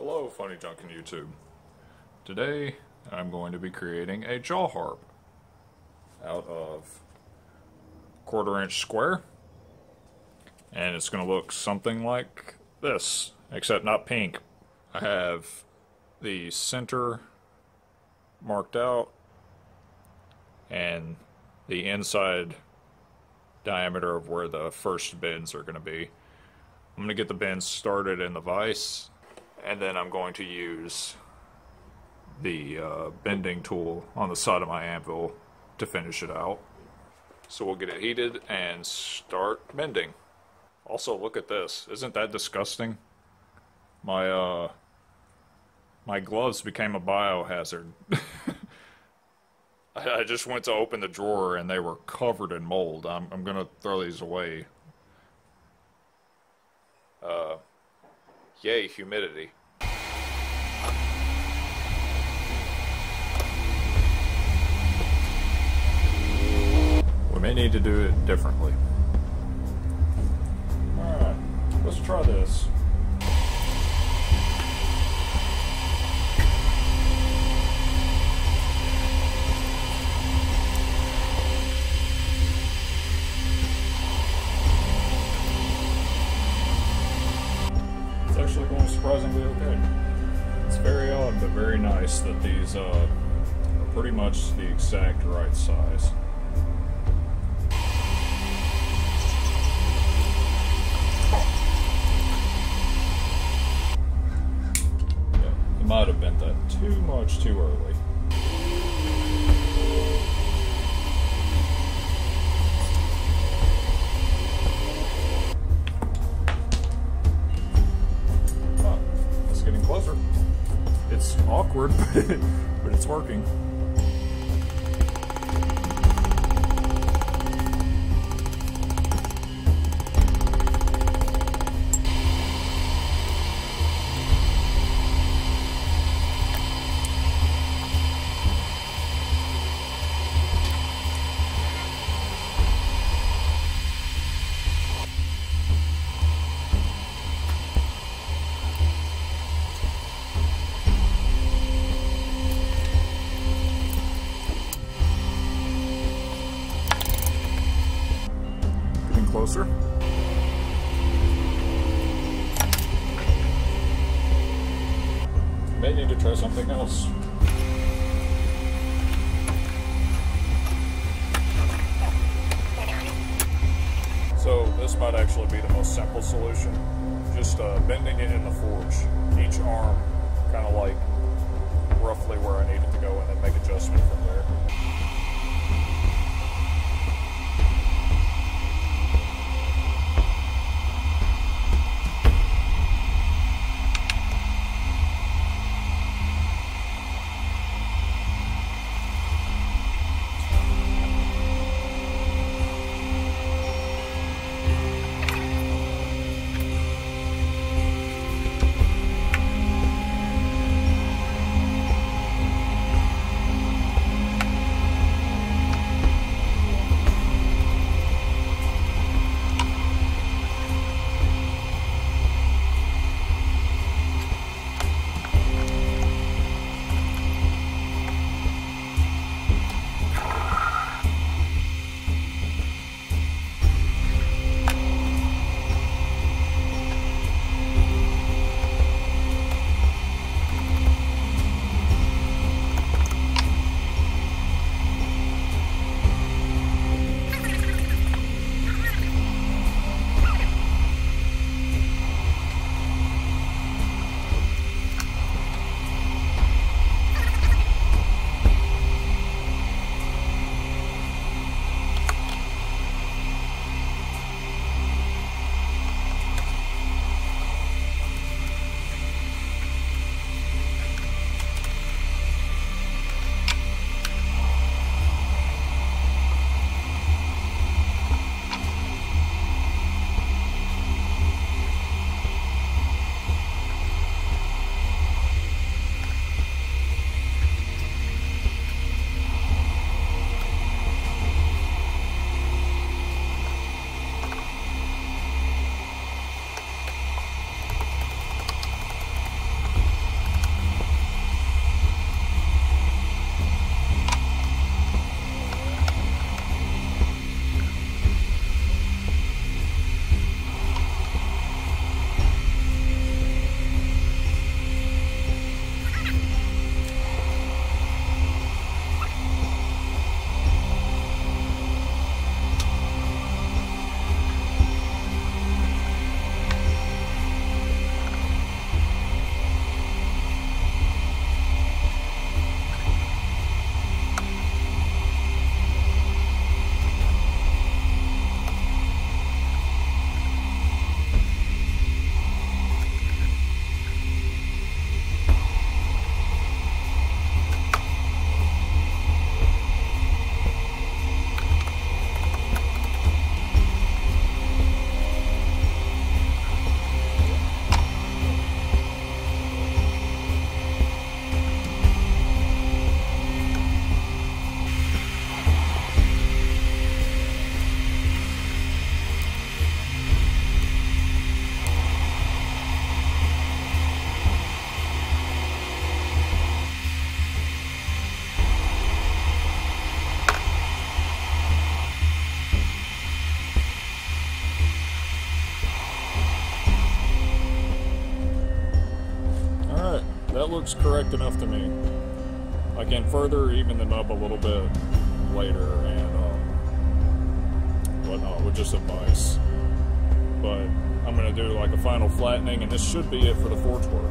Hello, Funny Junk in YouTube. Today, I'm going to be creating a jaw harp out of 1/4-inch square. And it's going to look something like this, except not pink. I have the center marked out and the inside diameter of where the first bends are going to be. I'm going to get the bends started in the vise, and then I'm going to use the bending tool on the side of my anvil to finish it out. So we'll get it heated and start bending. Also, look at this. Isn't that disgusting? My gloves became a biohazard. I just went to open the drawer and they were covered in mold. I'm gonna throw these away. Yay, humidity. We may need to do it differently. Alright, let's try this. It's actually going surprisingly okay. It's very odd, but very nice that these are pretty much the exact right size. Might have bent that too much too early. Oh, it's getting closer. It's awkward, but it's working. Closer. May need to try something else. So this might actually be the most simple solution. Just bending it in the forge. Each arm kind of like roughly where I need it to go, and then make adjustment from there. that looks correct enough to me. I can further even the nub a little bit later and whatnot with just advice. But I'm going to do like a final flattening, and this should be it for the forge work.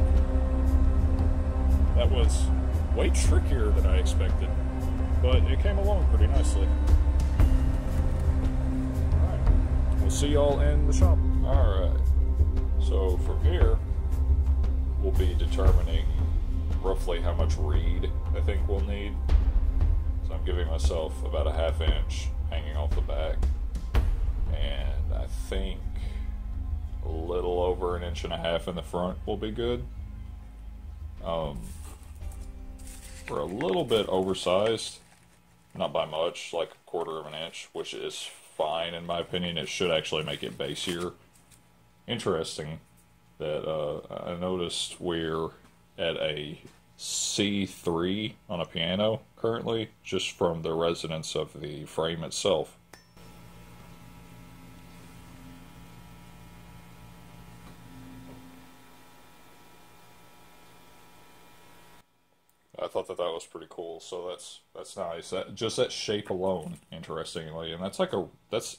That was way trickier than I expected, but it came along pretty nicely. Alright, we'll see y'all in the shop. Alright, so from here, we'll be determining roughly how much reed I think we'll need. So I'm giving myself about a 1/2 inch hanging off the back, and I think a little over 1.5 inches in the front will be good. We're a little bit oversized, not by much, like 1/4 inch, which is fine in my opinion. It should actually make it bassier. Interesting that I noticed we're at a C3 on a piano currently, just from the resonance of the frame itself. I thought that was pretty cool, so that's nice. Just that shape alone, interestingly, and that's it's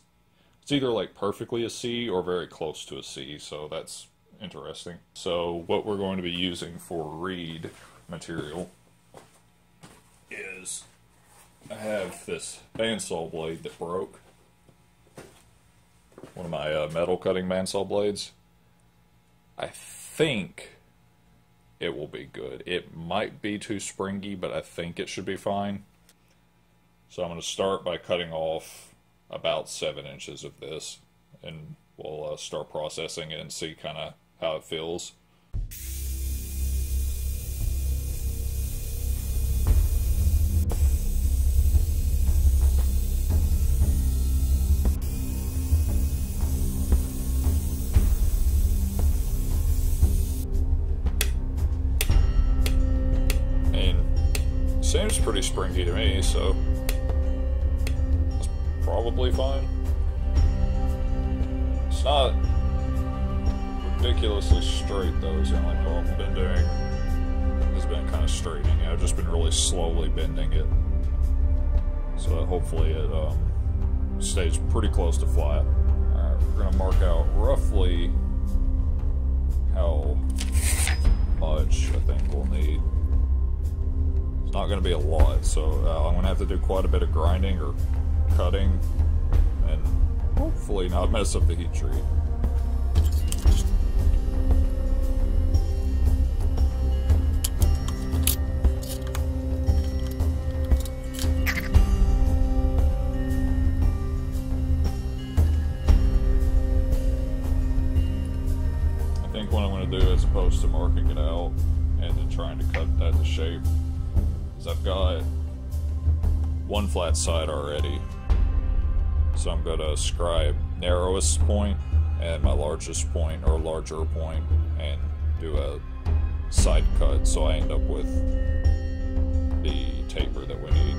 either like perfectly a C or very close to a C, so that's interesting. So what we're going to be using for reed material is, I have this bandsaw blade that broke, one of my metal cutting bandsaw blades. I think it will be good. It might be too springy, but I think it should be fine. So I'm going to start by cutting off about 7 inches of this, and we'll start processing it and see kind of how it feels. Seems pretty springy to me, so it's probably fine. It's not ridiculously straight though, is the only problem I've been doing. Has been kind of straightening it. I've just been really slowly bending it, so that hopefully it stays pretty close to flat. Alright, we're going to mark out roughly how much I think we'll need. Not going to be a lot, so I'm going to have to do quite a bit of grinding or cutting, and hopefully not mess up the heat treat. I think what I'm going to do, as opposed to marking it out and then trying to cut that to shape, I've got one flat side already, so I'm going to scribe narrowest point and my largest point, or larger point, and do a side cut, so I end up with the taper that we need.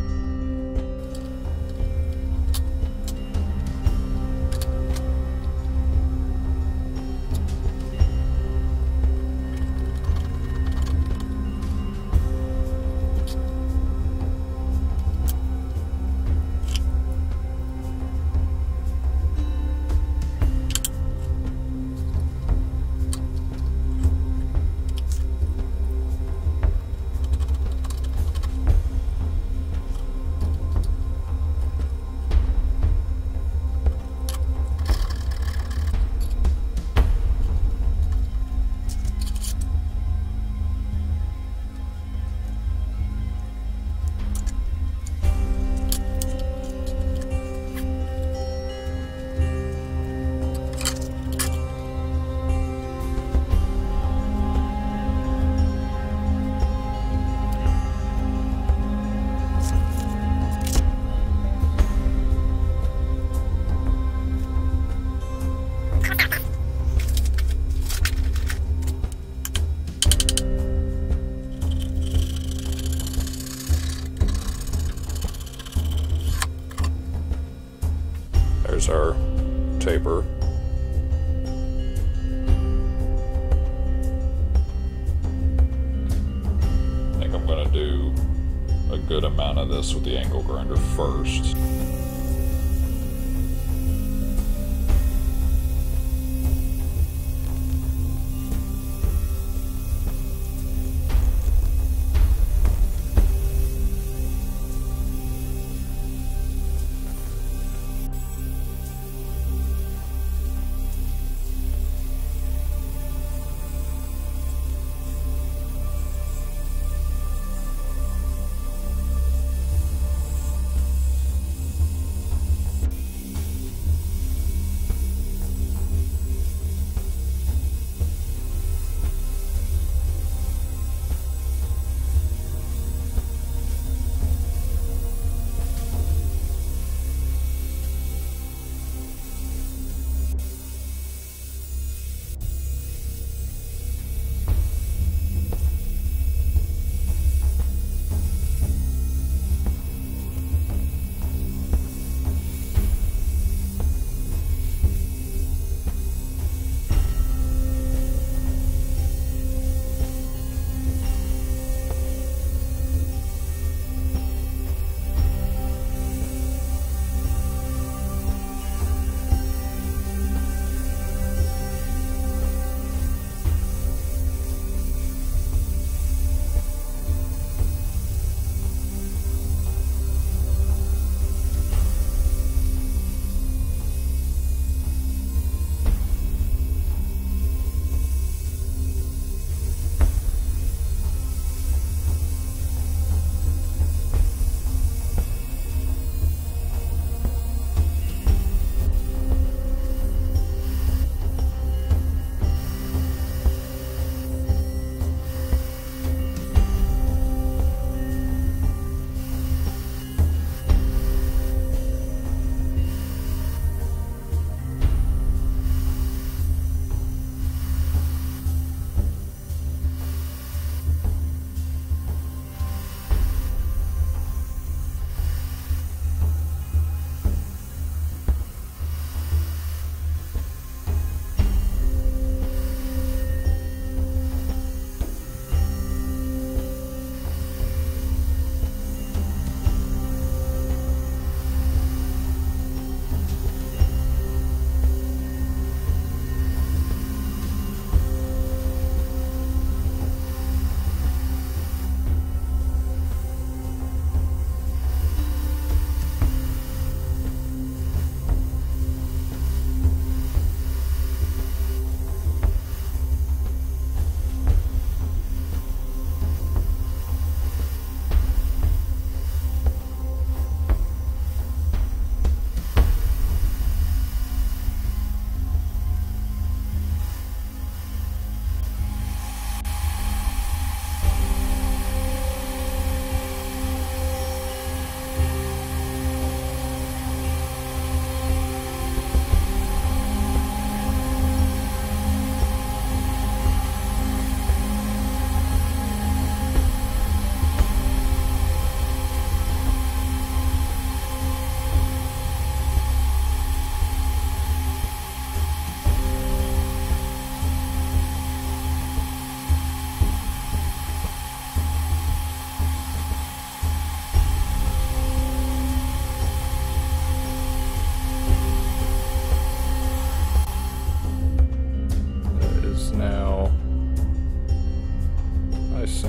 There's our taper. do a good amount of this with the angle grinder first.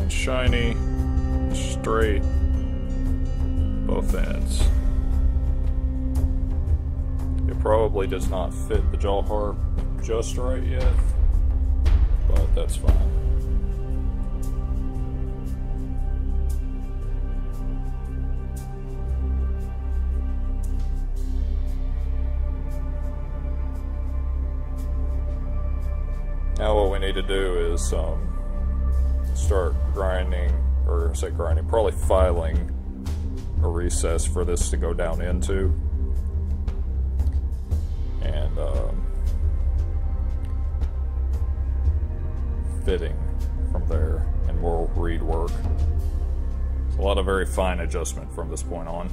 Shiny, straight, both ends. It probably does not fit the jaw harp just right yet, but that's fine. Now what we need to do is start grinding, or say grinding, probably filing a recess for this to go down into, and fitting from there, and more reed work. It's a lot of very fine adjustment from this point on.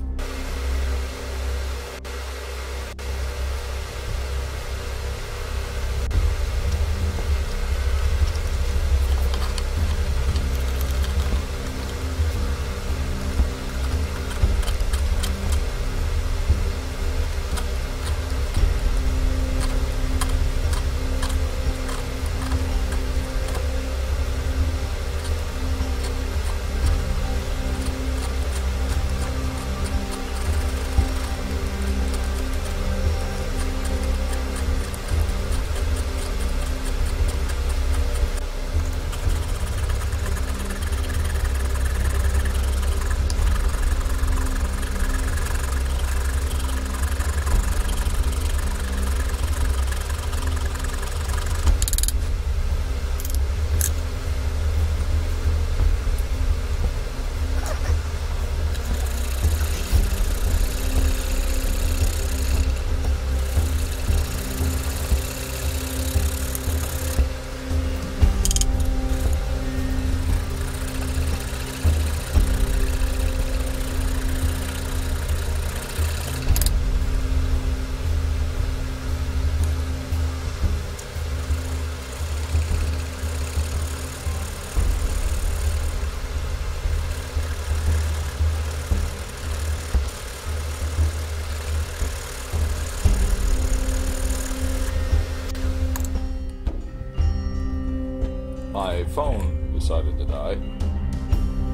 decided to die.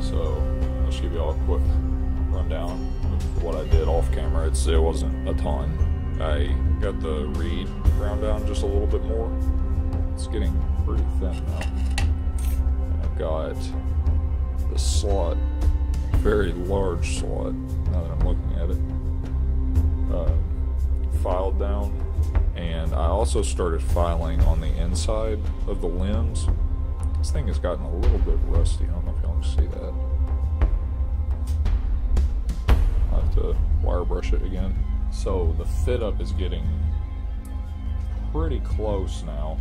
So I'll just give you all a quick rundown of what I did off camera. It wasn't a ton. I got the reed ground down just a little bit more. It's getting pretty thin now. And I've got the slot, very large slot, now that I'm looking at it, filed down. And I also started filing on the inside of the limbs. This thing has gotten a little bit rusty. I don't know if y'all can see that. I'll have to wire brush it again. So the fit up is getting pretty close now.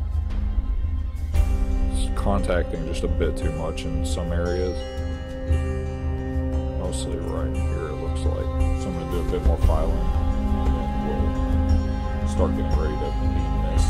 It's contacting just a bit too much in some areas. Mostly right here it looks like. So I'm going to do a bit more filing and then we'll start getting ready to beam this.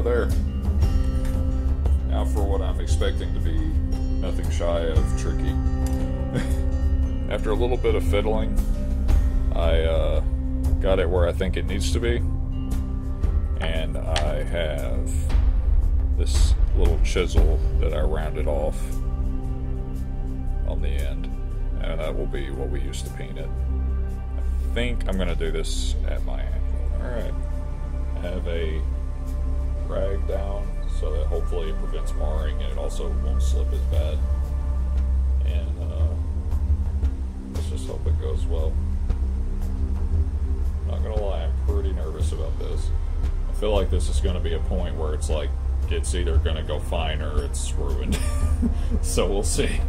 There. Now for what I'm expecting to be nothing shy of tricky. After a little bit of fiddling, I got it where I think it needs to be, and I have this little chisel that I rounded off on the end, and that will be what we use to paint it. I think I'm going to do this at my ankle. Alright, I have a rag down so that hopefully it prevents marring and it also won't slip as bad, and let's just hope it goes well. Not gonna lie, I'm pretty nervous about this. I feel like this is gonna be a point where it's like it's either gonna go fine or it's ruined. So we'll see.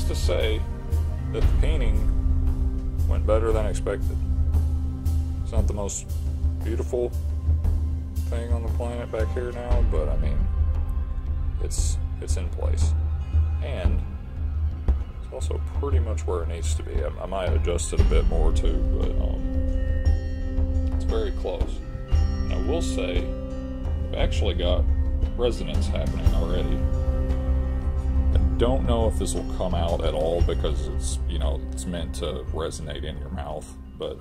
To say that the painting went better than expected. It's not the most beautiful thing on the planet back here now, but I mean, it's in place, and it's also pretty much where it needs to be. I might adjust it a bit more too, but it's very close. And I will say, I've actually got resonance happening already. Don't know if this will come out at all because it's, you know, it's meant to resonate in your mouth, but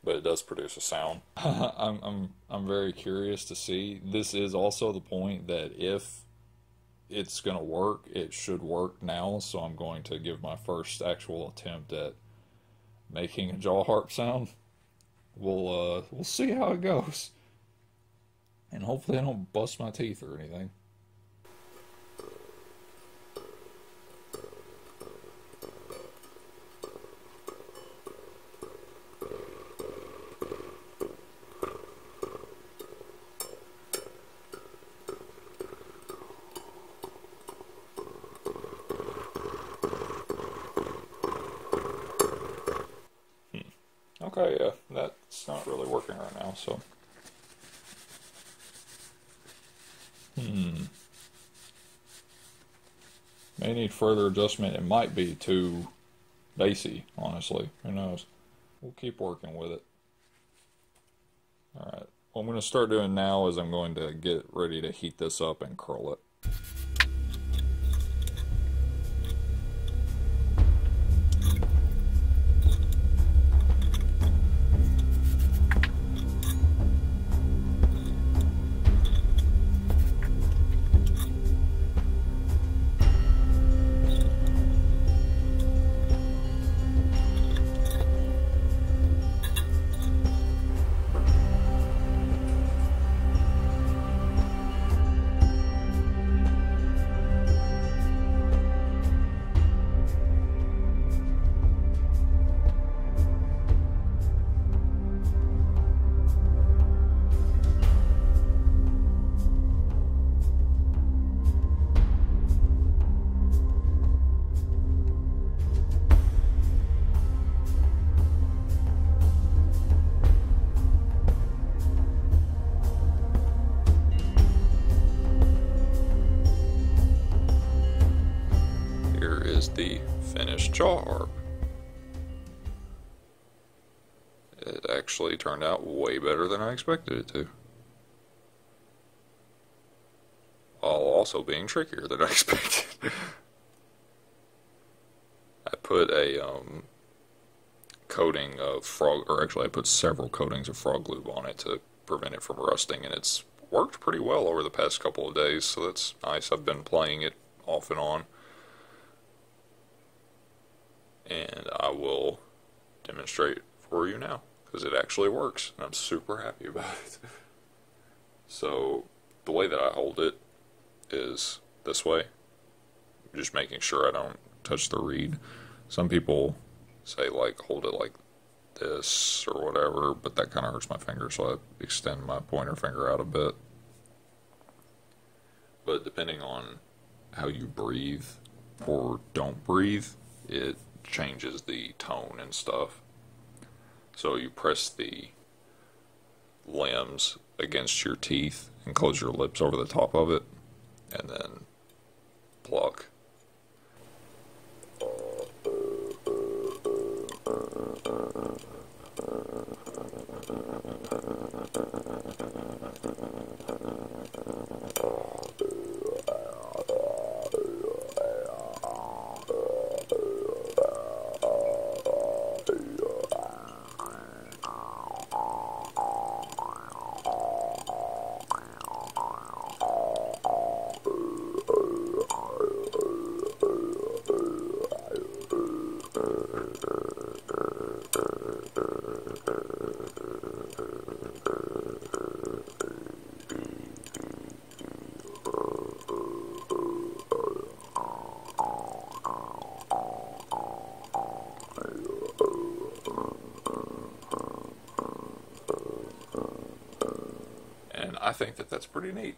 it does produce a sound. I'm very curious to see. This is also the point that if it's gonna work, it should work now, so I'm going to give my first actual attempt at making a jaw harp sound. We'll see how it goes, and hopefully I don't bust my teeth or anything. Okay, yeah, that's not really working right now, so. May need further adjustment. It might be too bassy, honestly. Who knows? We'll keep working with it. Alright. What I'm going to start doing now is I'm going to get ready to heat this up and curl it. The finished jaw harp. It actually turned out way better than I expected it to. While also being trickier than I expected. I put a coating of frog, or actually I put several coatings of frog lube on it to prevent it from rusting, and it's worked pretty well over the past couple of days, so that's nice. I've been playing it off and on. And I will demonstrate for you now, because it actually works, and I'm super happy about it. So, the way that I hold it is this way, just making sure I don't touch the reed. Some people say, like, hold it like this or whatever, but that kind of hurts my finger, so I extend my pointer finger out a bit. But depending on how you breathe or don't breathe, it changes the tone and stuff. So you press the limbs against your teeth and close your lips over the top of it, and then pluck. I think that that's pretty neat.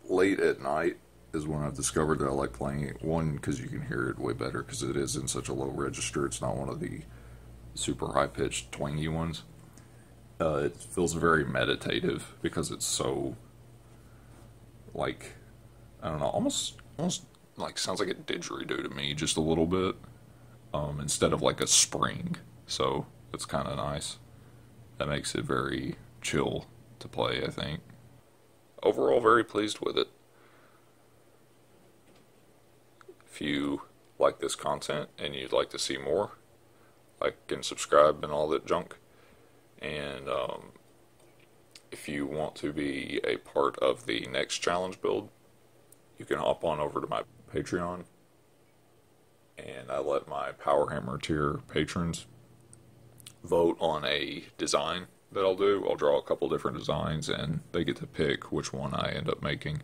Late at night is when I've discovered that I like playing it. One, because you can hear it way better because it is in such a low register. It's not one of the super high-pitched, twangy ones. It feels very meditative because it's so, like, I don't know, almost like sounds like a didgeridoo to me, just a little bit, instead of like a spring. So it's kind of nice. That makes it very chill to play, I think. Overall, very pleased with it. If you like this content and you'd like to see more, like and subscribe and all that junk. And if you want to be a part of the next challenge build, you can hop on over to my Patreon. And I let my Power Hammer tier patrons vote on a design that I'll do. I'll draw a couple different designs and they get to pick which one I end up making.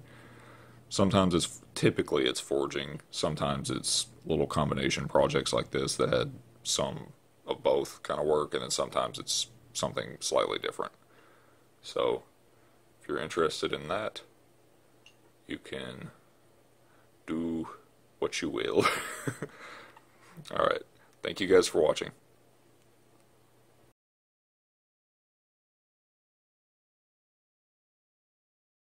Sometimes typically it's forging, sometimes it's little combination projects like this that had some of both kind of work, and then sometimes it's something slightly different. So if you're interested in that, you can do what you will. Alright, thank you guys for watching.